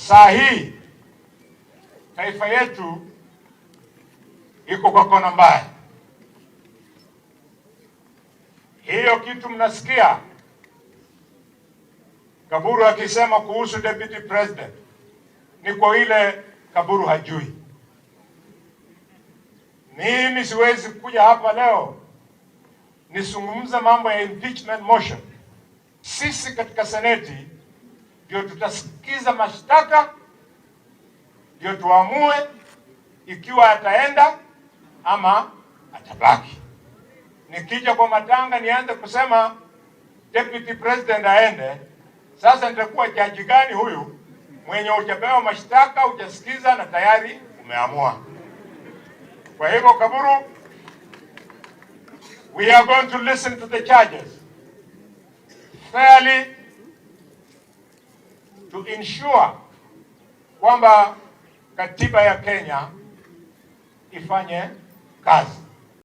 Saa hii taifa yetu iko kwa kona mbaya. Hiyo kitu mnasikia Kaburu akisema kuhusu deputy president ni kwa ile Kaburu hajui. Mimi siwezi kuja hapa leo nisungumza mambo ya impeachment motion. Sisi katika seneti ndio tutasikiza mashtaka, ndio tuamue ikiwa ataenda ama atabaki. Nikija kwa matanga nianze kusema deputy president aende, sasa nitakuwa jaji gani huyu mwenye hujapewa mashtaka, hujasikiza na tayari umeamua? Kwa hivyo Kaburu, we are going to listen to the charges fairly to ensure kwamba katiba ya Kenya ifanye kazi.